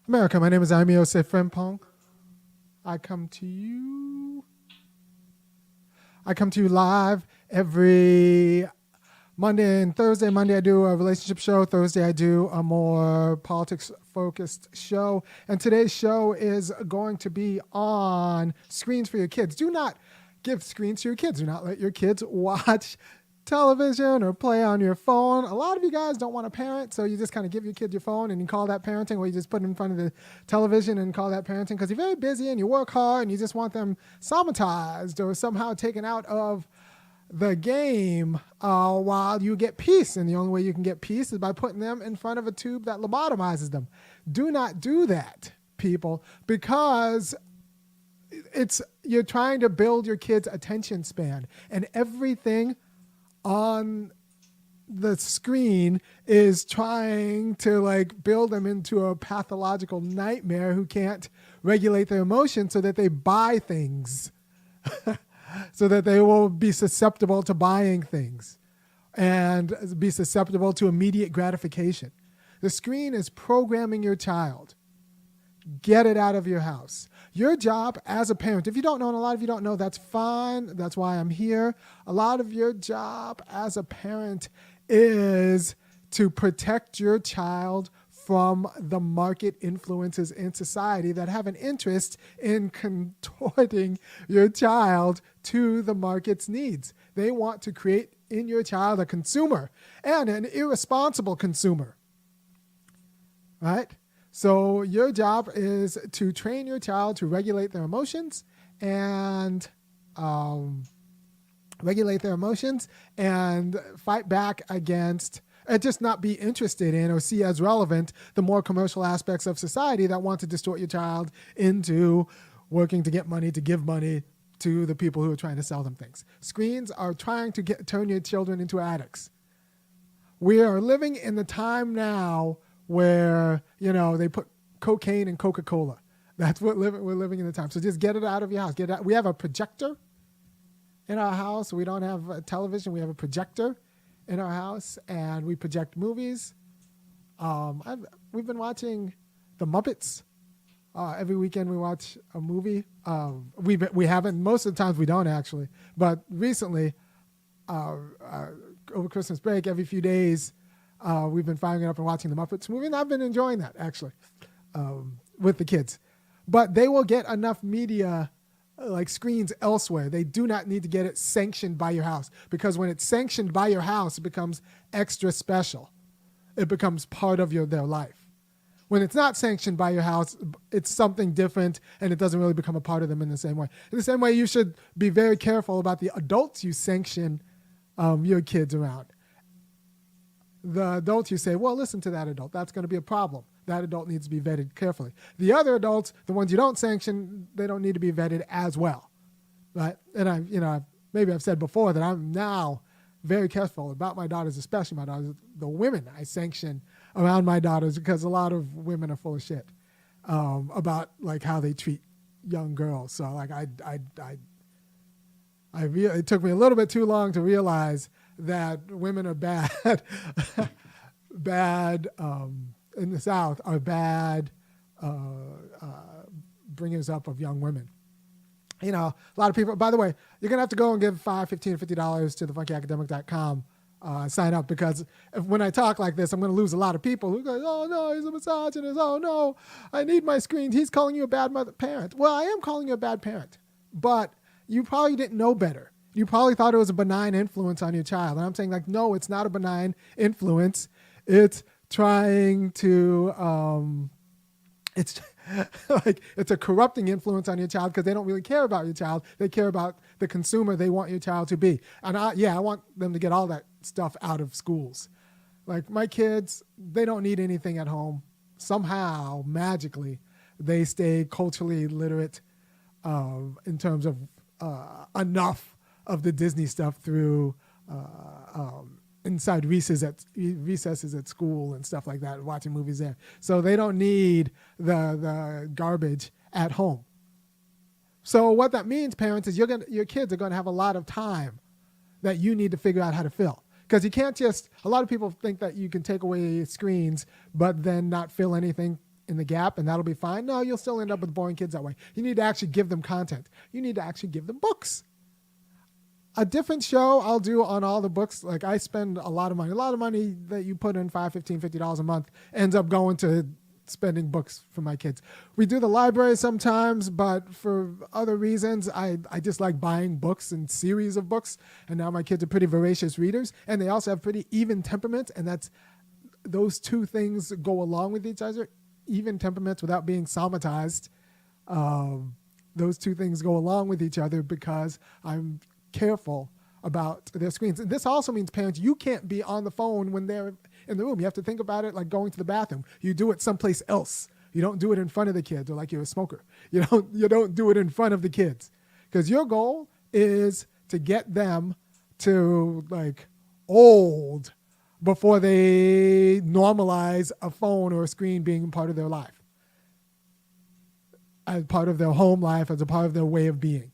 America, my name is Osei-Frimpong. I come to you. I come to you live every Monday and Thursday. Monday I do a relationship show. Thursday I do a more politics-focused show. And today's show is going to be on screens for your kids. Do not give screens to your kids. Do not let your kids watch television or play on your phone. A lot of you guys don't want to parent, so you just kind of give your kid your phone and you call that parenting, or you just put it in front of the television and call that parenting because you're very busy and you work hard and you just want them somatized or somehow taken out of the game while you get peace. And the only way you can get peace is by putting them in front of a tube that lobotomizes them. Do not do that, people, because you're trying to build your kid's attention span, and everything on the screen is trying to build them into a pathological nightmare who can't regulate their emotions, so that they buy things so that they will be susceptible to buying things and be susceptible to immediate gratification. The screen is programming your child. Get it out of your house. Your job as a parent, if you don't know, and a lot of you don't know, that's fine. That's why I'm here. A lot of your job as a parent is to protect your child from the market influences in society that have an interest in contorting your child to the market's needs. They want to create in your child a consumer, and an irresponsible consumer, right? So your job is to train your child to regulate their emotions and fight back against, and just not be interested in or see as relevant the more commercial aspects of society that want to distort your child into working to get money, to give money to the people who are trying to sell them things. Screens are trying to turn your children into addicts. We are living in the time now where, they put cocaine in Coca-Cola. That's what we're living in the time. So just get it out of your house. Get it out. We have a projector in our house. We don't have a television. We have a projector in our house, and we project movies. We've been watching The Muppets. Every weekend we watch a movie. We haven't. Most of the times we don't, actually. But recently, over Christmas break, every few days, we've been firing it up and watching the Muppets movie, and I've been enjoying that, actually, with the kids. But they will get enough media, like screens elsewhere. They do not need to get it sanctioned by your house, because when it's sanctioned by your house, it becomes extra special. It becomes part of their life. When it's not sanctioned by your house, it's something different, and it doesn't really become a part of them in the same way. In the same way, you should be very careful about the adults you sanction your kids around. The adults you say, well, listen to that adult. That's going to be a problem. That adult needs to be vetted carefully. The other adults, the ones you don't sanction, they don't need to be vetted as well, right? And maybe I've said before that I'm now very careful about my daughters, especially my daughters, the women I sanction around my daughters, because a lot of women are full of shit about how they treat young girls. So it took me a little bit too long to realize that women are bad, in the South are bad bringers up of young women. A lot of people, by the way, you're going to have to go and give $5, $15, $50 to thefunkyacademic.com, sign up, because when I talk like this, I'm going to lose a lot of people who go, oh no, he's a misogynist. Oh no, I need my screen. He's calling you a bad parent. Well, I am calling you a bad parent, but you probably didn't know better. You probably thought it was a benign influence on your child. And I'm saying, no, it's not a benign influence. It's trying to, it's a corrupting influence on your child, because they don't really care about your child. They care about the consumer they want your child to be. And I want them to get all that stuff out of schools. My kids, they don't need anything at home. Somehow, magically, they stay culturally literate in terms of enough of the Disney stuff through inside recesses at school and stuff like that, watching movies there. So they don't need the garbage at home. So what that means, parents, is your kids are going to have a lot of time that you need to figure out how to fill. Because you can't a lot of people think that you can take away screens but then not fill anything in the gap and that'll be fine. No, you'll still end up with boring kids that way. You need to actually give them content. You need to actually give them books. A different show I'll do on all the books. Like I spend a lot of money. A lot of money that you put in $5, $15, $50 a month ends up going to spending books for my kids. We do the library sometimes, but for other reasons, I just like buying books and series of books. And now my kids are pretty voracious readers, and they also have pretty even temperaments. And those two things go along with each other. Even temperaments without being somatized. Those two things go along with each other because I'm careful about their screens. And this also means parents, you can't be on the phone when they're in the room. You have to think about it like going to the bathroom. You do it someplace else. You don't do it in front of the kids, or like you're a smoker. You don't do it in front of the kids, because your goal is to get them to like old before they normalize a phone or a screen being part of their life, as part of their home life, as a part of their way of being.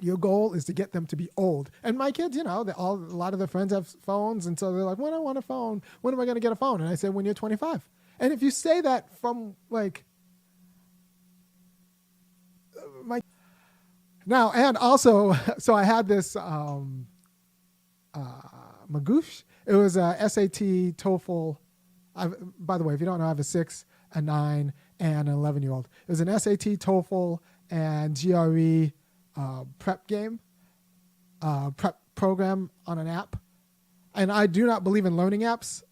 Your goal is to get them to be old. And my kids, a lot of their friends have phones. And so they're like, when I want a phone, when am I going to get a phone? And I said, when you're 25. And if you say that from like now, and also, so I had this magoosh. It was a SAT, TOEFL. By the way, if you don't know, I have a 6, a 9, and an 11-year-old. It was an SAT, TOEFL, and GRE prep game, prep program on an app. And I do not believe in learning apps,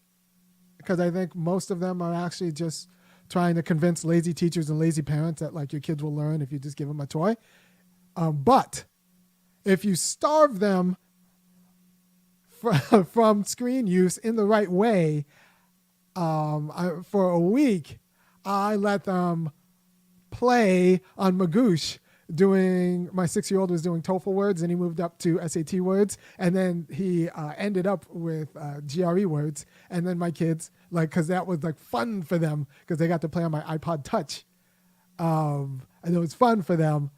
because I think most of them are actually just trying to convince lazy teachers and lazy parents that like your kids will learn if you just give them a toy. But if you starve them from screen use in the right way, for a week, I let them play on Magoosh. My 6-year-old was doing TOEFL words, and he moved up to SAT words, and then he ended up with GRE words. And then my kids, because that was like fun for them, because they got to play on my iPod Touch, and it was fun for them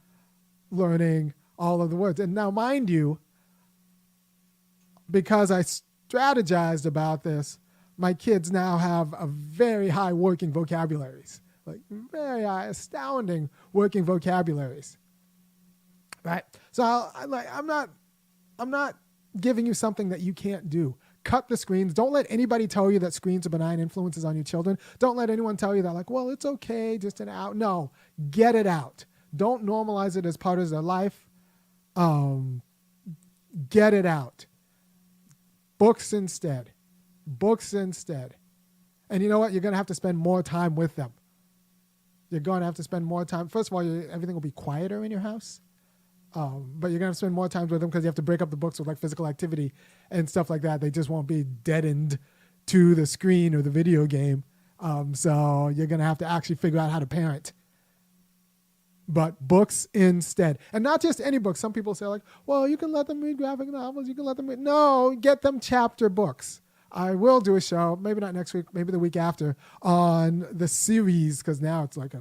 learning all of the words. And now, mind you, because I strategized about this, my kids now have a very high working vocabularies, like very high, astounding working vocabularies. Right. So I'm not giving you something that you can't do. Cut the screens. Don't let anybody tell you that screens are benign influences on your children. Don't let anyone tell you that like, well, it's okay, just an out. No, get it out. Don't normalize it as part of their life. Get it out. Books instead. And you know what? You're going to have to spend more time with them. You're going to have to spend more time. First of all, everything will be quieter in your house. But you're going to spend more time with them because you have to break up the books with like physical activity and stuff like that. They just won't be deadened to the screen or the video game. So you're going to have to actually figure out how to parent. But books instead. And not just any books. Some people say like, well, you can let them read graphic novels. You can let them read. No, get them chapter books. I will do a show, maybe not next week, maybe the week after, on the series, because now it's like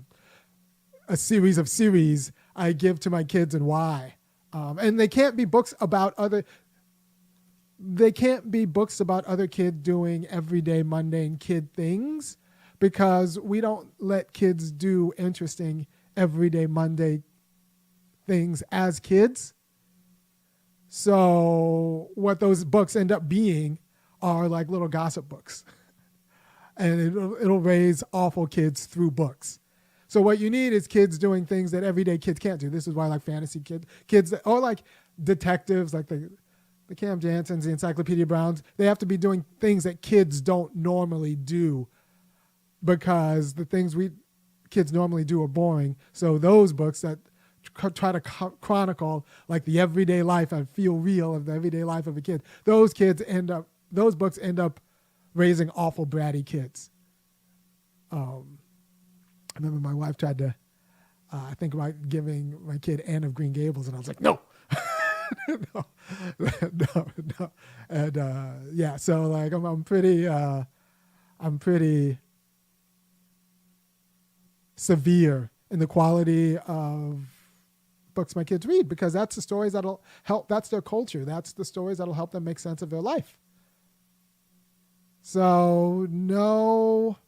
a series of series I give to my kids and why. And they can't be books about other kids doing everyday mundane kid things, because we don't let kids do interesting everyday mundane things as kids. So what those books end up being are like little gossip books. And it'll raise awful kids through books. So what you need is kids doing things that everyday kids can't do. This is why I like fantasy kids, or like detectives, like the Cam Jansons, the Encyclopedia Browns. They have to be doing things that kids don't normally do, because the things kids normally do are boring. So those books that try to chronicle like the everyday life and feel real of the everyday life of a kid, those books end up raising awful bratty kids. I remember my wife tried to think about giving my kid Anne of Green Gables, and I was like, no. no. And so like I'm pretty severe in the quality of books my kids read, because that's the stories that'll help. That's their culture. That's the stories that'll help them make sense of their life. So no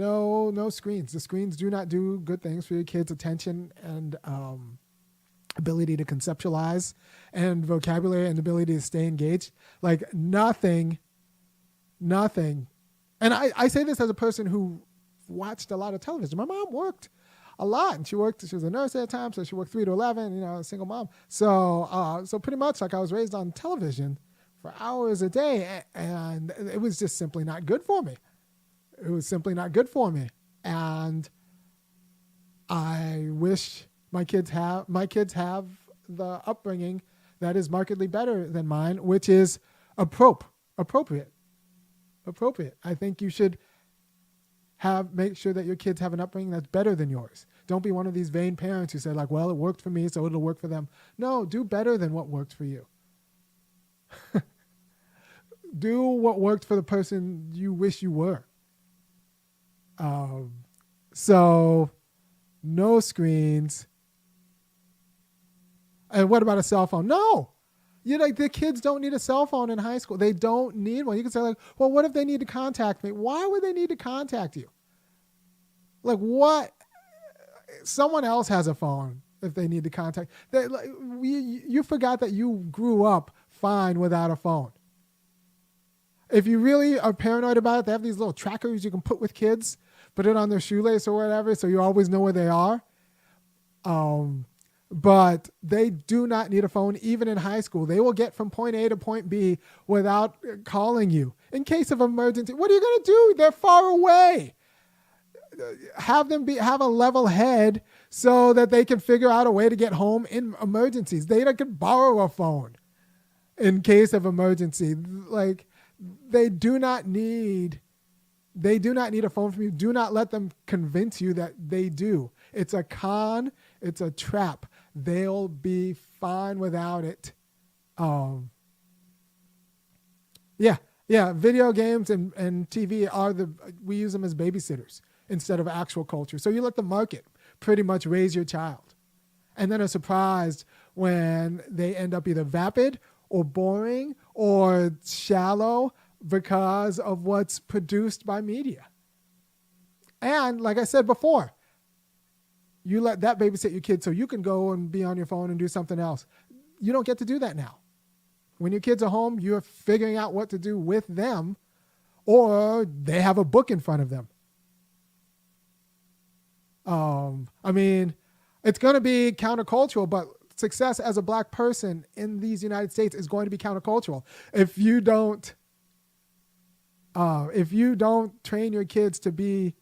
No screens. The screens do not do good things for your kids' attention and ability to conceptualize and vocabulary and ability to stay engaged. Like nothing. And I say this as a person who watched a lot of television. My mom worked a lot, and she was a nurse at the time, so she worked 3 to 11, a single mom. So pretty much like I was raised on television for hours a day, and it was just simply not good for me. And I wish my kids have the upbringing that is markedly better than mine, which is appropriate. I think you should make sure that your kids have an upbringing that's better than yours. Don't be one of these vain parents who say like, well, it worked for me, so it'll work for them. No, do better than what worked for you. Do what worked for the person you wish you were. So no screens. And what about a cell phone? No. The kids don't need a cell phone in high school. They don't need one. You can say like, well, what if they need to contact me? Why would they need to contact you? Like what? Someone else has a phone if they need to contact. You forgot that you grew up fine without a phone. If you really are paranoid about it, they have these little trackers you can put with kids, put it on their shoelace or whatever, so you always know where they are. But they do not need a phone even in high school. They will get from point A to point B without calling you. In case of emergency, what are you going to do? They're far away. Have them have a level head so that they can figure out a way to get home in emergencies. They can borrow a phone in case of emergency. Like they do not need a phone from you. Do not let them convince you that they do. It's a con. It's a trap. They'll be fine without it. Video games and TV we use them as babysitters instead of actual culture. So you let the market pretty much raise your child. And then are surprised when they end up either vapid or boring or shallow because of what's produced by media. And like I said before, you let that babysit your kids so you can go and be on your phone and do something else. You don't get to do that now. When your kids are home, you're figuring out what to do with them, or they have a book in front of them. It's going to be countercultural, but success as a black person in these United States is going to be countercultural. If you don't train your kids to be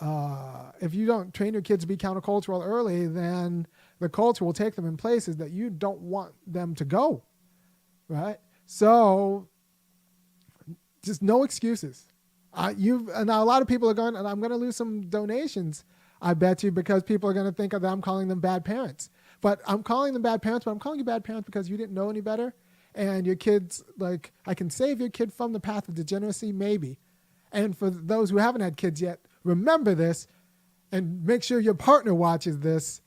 countercultural early, then the culture will take them in places that you don't want them to go, right? So just no excuses. Now a lot of people are going, and I'm going to lose some donations, I bet you, because people are going to think that I'm calling them bad parents. But I'm calling them bad parents, but I'm calling you bad parents because you didn't know any better. And your kids, like, I can save your kid from the path of degeneracy, maybe. And for those who haven't had kids yet, remember this and make sure your partner watches this,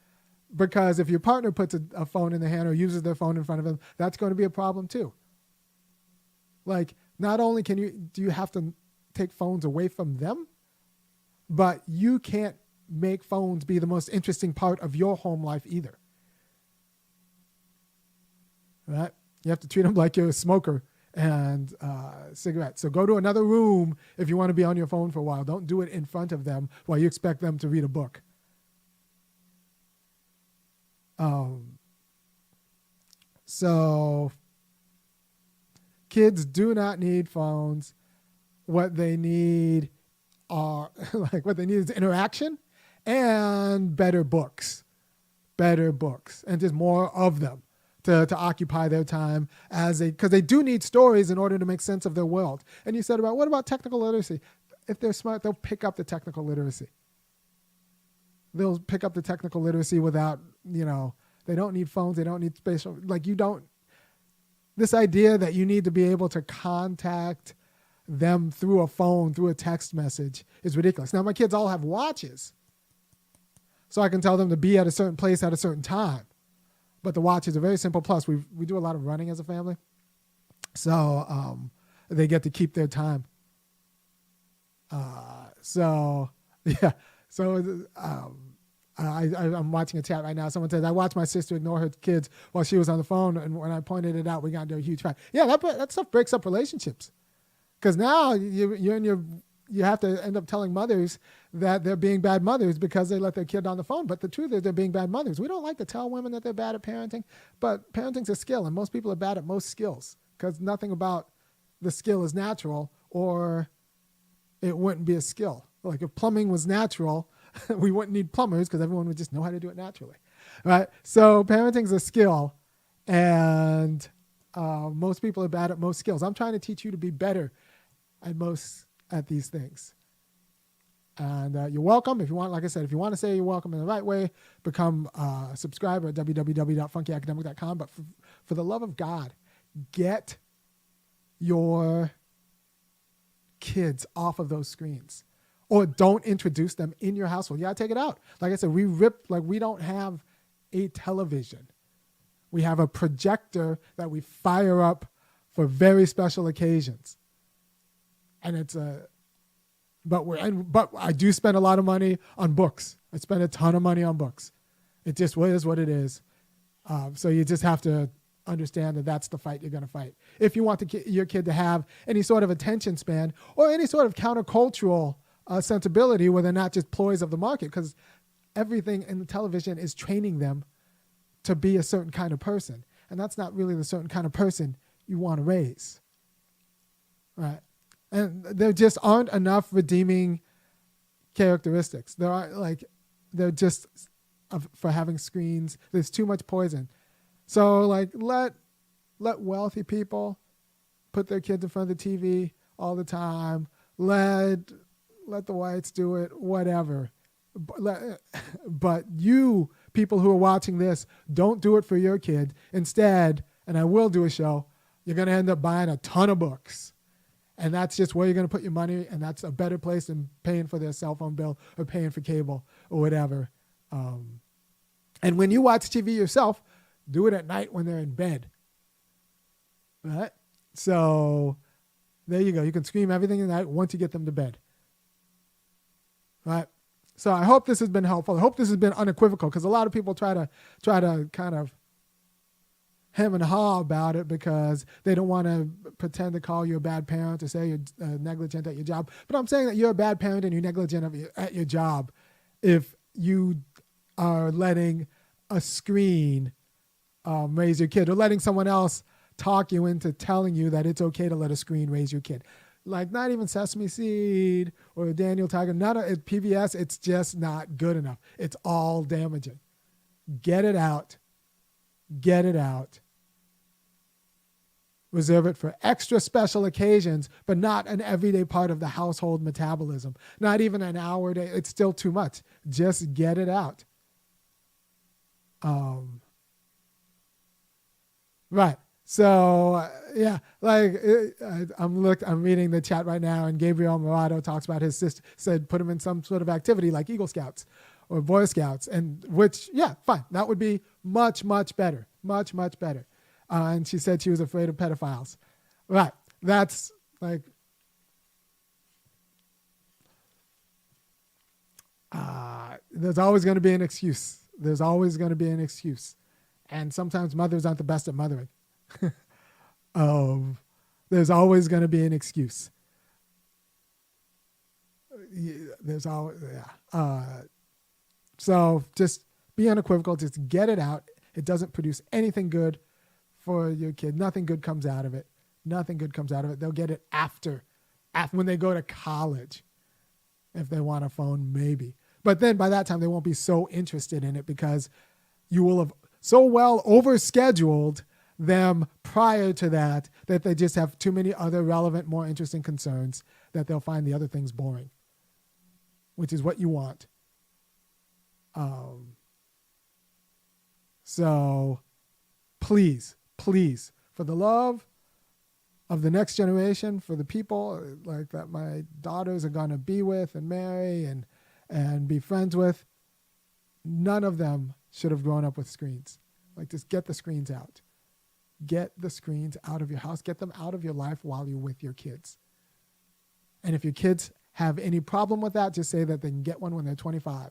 because if your partner puts a phone in their hand or uses their phone in front of them, that's going to be a problem too. Like, not only do you have to take phones away from them, but you can't make phones be the most interesting part of your home life either. Right? You have to treat them like you're a smoker and cigarettes. So go to another room if you want to be on your phone for a while. Don't do it in front of them while you expect them to read a book. So kids do not need phones. What they need is interaction and better books, and just more of them to occupy their time because they do need stories in order to make sense of their world. And you said what about technical literacy? If they're smart, they'll pick up the technical literacy. They'll pick up the technical literacy without, they don't need phones. They don't need spatial, this idea that you need to be able to contact them through a phone, through a text message is ridiculous. Now, my kids all have watches, so I can tell them to be at a certain place at a certain time. But the watch is a very simple. Plus, we do a lot of running as a family, so they get to keep their time. So yeah, so I'm watching a chat right now. Someone says, I watched my sister ignore her kids while she was on the phone, and when I pointed it out, we got into a huge fight. Yeah, that stuff breaks up relationships. Because now you have to end up telling mothers that they're being bad mothers because they let their kid on the phone. But the truth is they're being bad mothers. We don't like to tell women that they're bad at parenting, but parenting's a skill, and most people are bad at most skills because nothing about the skill is natural, or it wouldn't be a skill. Like if plumbing was natural, we wouldn't need plumbers because everyone would just know how to do it naturally, right? So parenting's a skill, and most people are bad at most skills. I'm trying to teach you to be better at these things. And you're welcome. If you want, like I said, if you want to say you're welcome in the right way, become a subscriber at www.funkyacademic.com. But for the love of God, get your kids off of those screens, or don't introduce them in your household. You gotta take it out. Like I said, we don't have a television. We have a projector that we fire up for very special occasions. And but I do spend a lot of money on books. I spend a ton of money on books. It just is what it is. So you just have to understand that that's the fight you're going to fight. If you want your kid to have any sort of attention span or any sort of countercultural sensibility where they're not just ploys of the market, because everything in the television is training them to be a certain kind of person. And that's not really the certain kind of person you want to raise. Right? And there just aren't enough redeeming characteristics. They're just for having screens. There's too much poison. So let wealthy people put their kids in front of the TV all the time. Let the whites do it, whatever. But you people who are watching this, don't do it for your kid. Instead, and I will do a show, you're going to end up buying a ton of books. And that's just where you're going to put your money, and that's a better place than paying for their cell phone bill or paying for cable or whatever. And when you watch TV yourself, do it at night when they're in bed. Right? So there you go. You can scream everything at night once you get them to bed. Right? So I hope this has been helpful. I hope this has been unequivocal, because a lot of people try to kind of hem and haw about it because they don't want to pretend to call you a bad parent or say you're negligent at your job. But I'm saying that you're a bad parent and you're negligent at your job if you are letting a screen raise your kid, or letting someone else talk you into telling you that it's okay to let a screen raise your kid. Like not even Sesame Seed or Daniel Tiger, none of it, PBS, it's just not good enough. It's all damaging. Get it out. Get it out. Reserve it for extra special occasions, but not an everyday part of the household metabolism. Not even an hour a day. It's still too much. Just get it out. Right. So yeah, I'm reading the chat right now, and Gabriel Morado talks about his sister, said put him in some sort of activity like Eagle Scouts or Boy Scouts, and which, yeah, fine. That would be much, much better. Much, much better. And she said she was afraid of pedophiles. Right. That's like, there's always going to be an excuse. There's always going to be an excuse. And sometimes mothers aren't the best at mothering. There's always going to be an excuse. There's always, yeah. So just be unequivocal. Just get it out. It doesn't produce anything good for your kid. Nothing good comes out of it. Nothing good comes out of it. They'll get it after when they go to college, if they want a phone, maybe. But then by that time, they won't be so interested in it because you will have so well overscheduled them prior to that they just have too many other relevant, more interesting concerns that they'll find the other things boring, which is what you want. So please, for the love of the next generation, for the people like that my daughters are going to be with and marry and be friends with, none of them should have grown up with screens. Like, just get the screens out. Get the screens out of your house. Get them out of your life while you're with your kids. And if your kids have any problem with that, just say that they can get one when they're 25.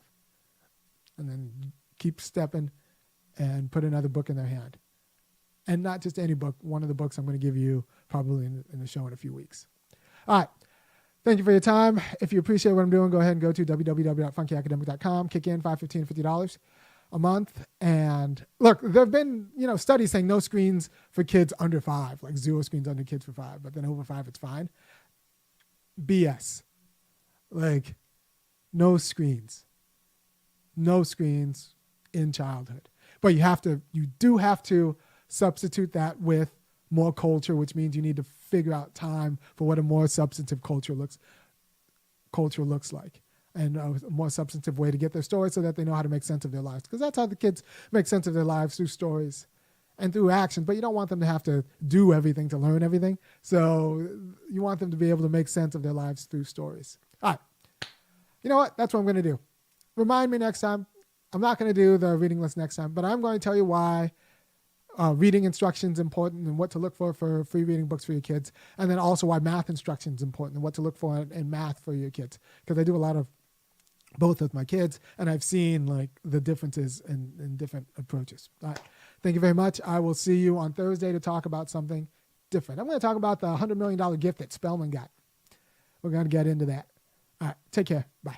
And then keep stepping and put another book in their hand. And not just any book, one of the books I'm going to give you probably in the show in a few weeks. All right. Thank you for your time. If you appreciate what I'm doing, go ahead and go to www.funkyacademic.com, kick in $5, $15, $50 a month. And look, there have been, studies saying no screens for kids under 5, like 0 screens under kids for 5, but then over 5, it's fine. BS. Like, no screens in childhood. But you do have to substitute that with more culture, which means you need to figure out time for what a more substantive culture looks like, and a more substantive way to get their stories so that they know how to make sense of their lives. Because that's how the kids make sense of their lives, through stories and through action. But you don't want them to have to do everything to learn everything. So you want them to be able to make sense of their lives through stories. All right. You know what? That's what I'm going to do. Remind me next time. I'm not going to do the reading list next time, but I'm going to tell you why reading instruction is important and what to look for free reading books for your kids, and then also why math instruction is important and what to look for in math for your kids, because I do a lot of both with my kids, and I've seen like the differences in different approaches. All right. Thank you very much. I will see you on Thursday to talk about something different. I'm going to talk about the $100 million gift that Spelman got. We're going to get into that. All right. Take care. Bye.